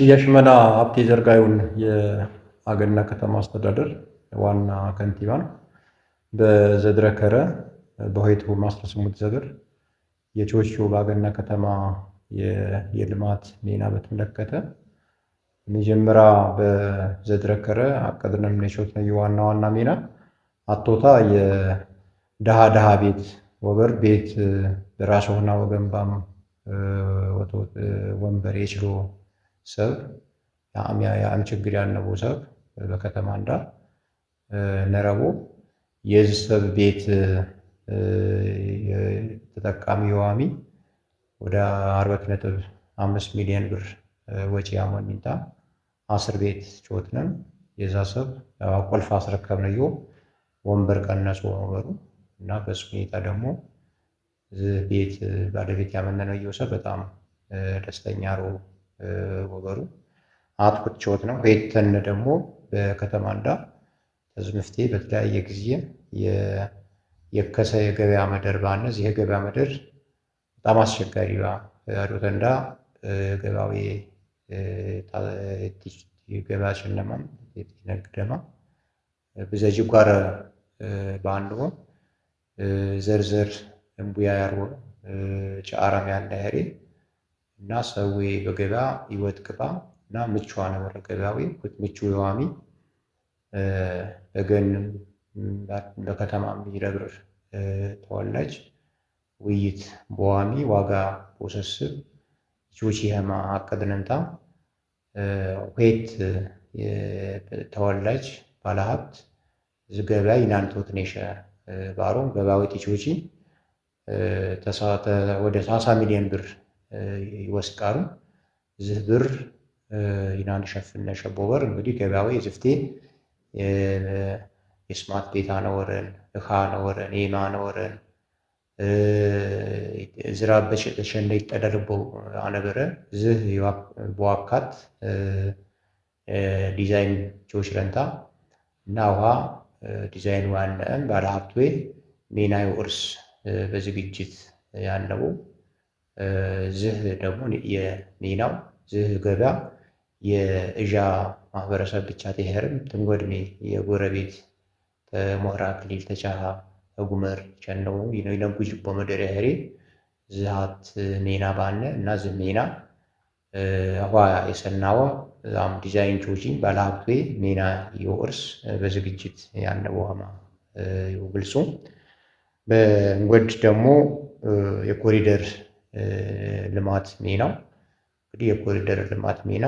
የሽመና ሀብቴ ዘርጋዩን የአገና ከተማ አስተዳደር ዋና ከንቲባ ነው። በዘድረከረ በሆይቱ ማስተስሙት ዘብር የቾቹ ባገና ከተማ የልማት ሜና በተመለከተ መጀመሪያ በዘድረከረ አቀድነም ነሾት ነው ዋና ሜና አቶታ የደሃ ቤት ወበር ቤት በራሶና ወገንባም ወንበር የችሎ ሰብ ያም ችግር ያለው ሰብ በከተማ እንዳ ነረቦ የዝሰብ ቤት ተጠቃሚ ዋሚ ወደ 40.5 ሚሊዮን ብር ወጪ ያሞኝታ 10 ቤት ቾትነን የዛ ሰብ አቆልፋ አስረከብነዮ ወንበር ቀነሶ ወበሩ እና በሱ ሁኔታ ደግሞ ቤት ባለቤት ያመነነው ይወሰ በጣም ደስተኛ ነው ወበሩ አጥቁት ቾት ነው። ቤተን ደግሞ በከተማ እንዳ ተዝምፍቴ በተለያየ ጊዜ የከሰ የገበያ መደር ባነዝ የገበያ መደር በጣም አስቸጋሪ አዶት እንዳ ገባዊ ገበያ ሸነማም የነግደማ በዘጂ ጓረ ባንዶ ዘርዘር እንቡያ ያርወ ጫራም ያለ ያሬ እና ሰው በገበያ ይወጥቅባ እና ምቹዋነ ወረ ገበያዊ ምቹ የዋሚ በገን በከተማም ይረብር ተወላጅ ውይይት በዋሚ ዋጋ ፖሰስብ ጆቺ ያማ አቀድነንታ ወይት ተወላጅ ባለሀብት ዝገበያ ይናንቶት ነሽ ባሮም ገባዊት ጆቺ ተሳተ ወደ 30 ሚሊዮን ብር ይወስቃሩ ዝህ ብር ይናን ሸፍነ ሸቦበር እንግዲህ ገበያዊ ዝፍቴ የስማት ቤታ ነወረን እኻ ነወረን ኤማ ነወረን ዝራበሽ ተሸንደ ይተደርበው አነበረ ዝህ በዋካት ዲዛይን ጆች ረንታ እና ውሃ ዲዛይን ዋናን ባለሀብት ወይ ሜናዩ እርስ በዝግጅት ያለው ዝህ ደግሞ የሜናው ዝህ ገበያ የእዣ ማህበረሰብ ብቻ ተሄርም ትንጎድሜ የጎረቤት ተሞራ ክሊል ተቻሃ ጉመር ቸነው ይነጉጅ በመደረ ያሬ ዝሃት ሜና ባነ እና ዝህ ሜና አዋ የሰናዋ ዛም ዲዛይን ጆጂን ባለሀብት ወይ ሜና የወርስ በዝግጅት ያለው ውሃማ ይወግልሱ በእንጎድ ደግሞ የኮሪደር ልማት ሜናው እንግዲህ የኮሪደር ልማት ሜና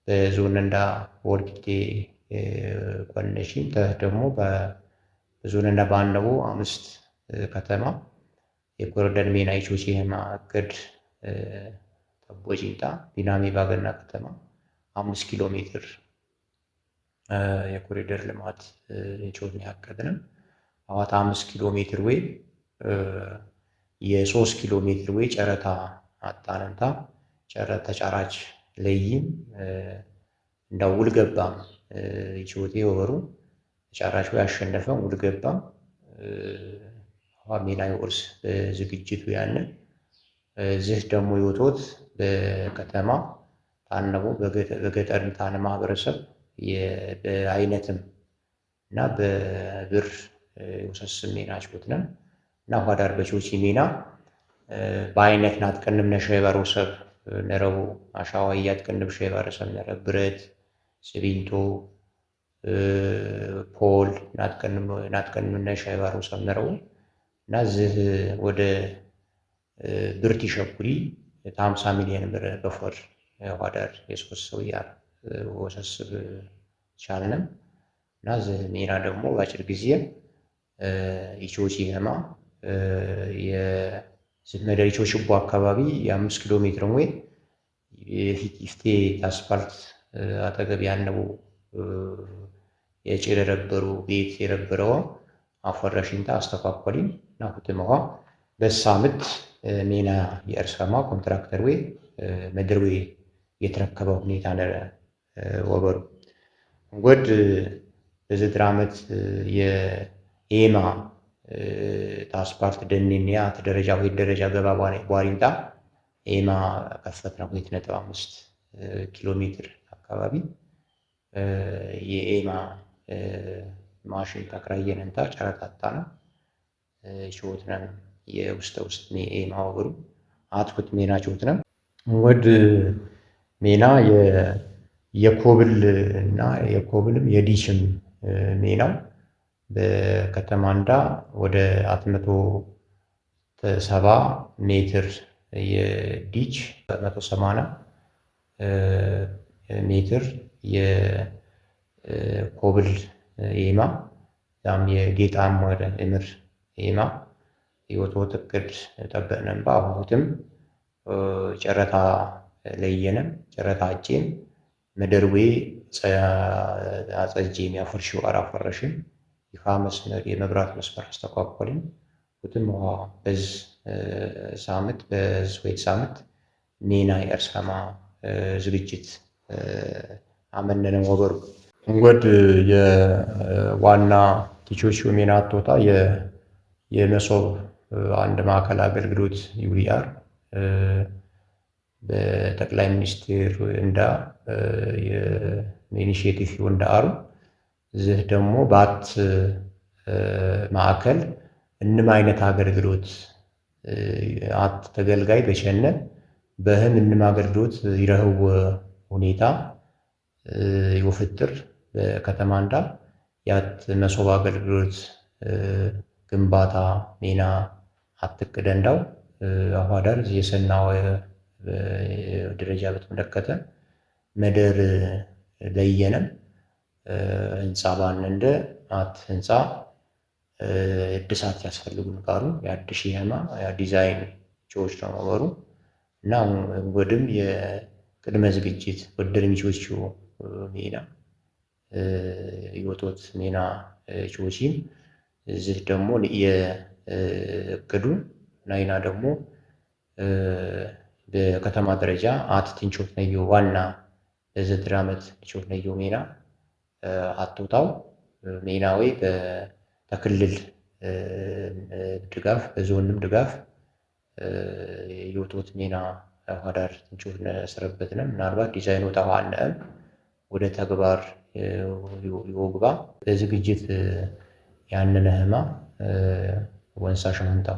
በዞን እንዳ ወርቂቴ ኮኔክሽን ደግሞ በዞን እንዳ ባንነው 5 ከተማ የኮሪደር ሜና ይቾች የማ እቅድ ተቦጂታ ዲናሚ ባገና ከተማ 5 ኪሎ ሜትር የኮሪደር ልማት ይቾት ያቀድነን አዋታ 5 ኪሎ ሜትር ወይ የ3 ኪሎ ሜትር ወይ ጨረታ አጣነንታ ጨረታ ተጫራች ለይም እንዳውል ገባም ይቾቴ ወበሩ ተጫራች ወይ አሸነፈው ውል ገባም ሜና ይወርስ ዝግጅቱ ያነ ዝህ ደግሞ ይወቶት በከተማ ታነቡ በገጠር ታነ ማህበረሰብ በአይነትም እና በብር ወሰስም ሜናች ወትነን እና ኋዳር በቾቺ ሜና በአይነት ናት ቀንም ነሸባሮ ሰብ ነረቡ አሻዋ ያትቀንብ ሸባሮ ሰብ ነረብ ብረት ሲሚንቶ ፖል ናትቀንም ነሸባሮ ሰብ ነረቡ እና ዝህ ወደ ብርቲ ሸኩሪ 50 ሚሊዮን ብር በፎር ኋዳር የሶስት ሰው ያር ወሰስብ ቻልነም እና ዝህ ሜና ደግሞ ባጭር ጊዜ ይቾቺ የማ የዝመደሪ ቾችቦ አካባቢ የ5 ኪሎ ሜትር ወይ ይፍቴ አስፋልት አጠገብ ያለው የጭረረበሩ ቤት የረበረው አፈራሽንታ አስተካክሊን እና ሁተማዋ በሳምት ሜና የእርሳማ ኮንትራክተር ወይ መድር ወይ የተረከበው ሁኔታ ነረ ወበሩ ወድ በዚህ ድራመት የኤማ ታስፓርት ደንኒያ ተደረጃ ወይ ደረጃ ገባ ባሪንታ ኤማ ከፈትነ 2.5 ኪሎ ሜትር አካባቢ የኤማ ማሽን ተክራየን እንታ ጨረታታና ቾትነን የውስጥ ኤማ ወበሩ አትኩት ሜና ቾትነን ወድ ሜና የኮብል እና የኮብልም የዲሽም ሜናው በከተማንዳ ወደ 170 ሜትር የዲች 180 ሜትር የኮብል ኤማ ዛም የጌጣም ወደ እምር ኤማ የወጥወጥ እቅድ ጠበቅነን በአሁትም ጨረታ ለየነም ጨረታ አጭን መደርዌ አጸጂ የሚያፈርሽው አራፈረሽን ይፋ መስመር የመብራት መስመር አስተቋቋልን ወጥም በዝ ሳምንት በስዌት ሳምንት ሜና የእርሳማ ዝግጅት አመነነ ወበሩ እንጎድ የዋና ቲቾቹ ሜና አቶታ የመሶብ አንድ ማዕከል አገልግሎት ዩሪአር በጠቅላይ ሚኒስትር እንዳ የኢኒሼቲቭ ወንዳ አሩ ዝህ ደግሞ ባት ማዕከል እንም አይነት አገልግሎት አት ተገልጋይ በቸነ በህም እንም አገልግሎት ይረህው ሁኔታ ይወፍጥር በከተማንዳ ያት መሶብ አገልግሎት ግንባታ ሜና አትቅደንዳው አዋዳር የሰናው ደረጃ በተመለከተ መደር ለየነም ህንፃ ባንንደ አት ህንፃ እድሳት ያስፈልጉን ጋሩ ያድሽ ይሄማ ያ ዲዛይን ቾች ነው ማበሩ እና ወድም የቅድመ ዝግጅት ወደር ሚቾቹ ሜና ይወቶት ሜና ቾቺም እዚህ ደግሞ የእቅዱ ናይና ደግሞ በከተማ ደረጃ አት ትንቾት ነው ዋና በዘድር ዓመት ትንቾት ነው ሜና አቶታው ሜናዊ በተክልል ድጋፍ በዞንም ድጋፍ የወቶት ሜና ሀዳር ትንቾት ነሰረበትና ምናልባት ዲዛይን ወጣው አነም ወደ ተግባር ይወግባ በዝግጅት ያንነህማ ወንሳ ሸመንታ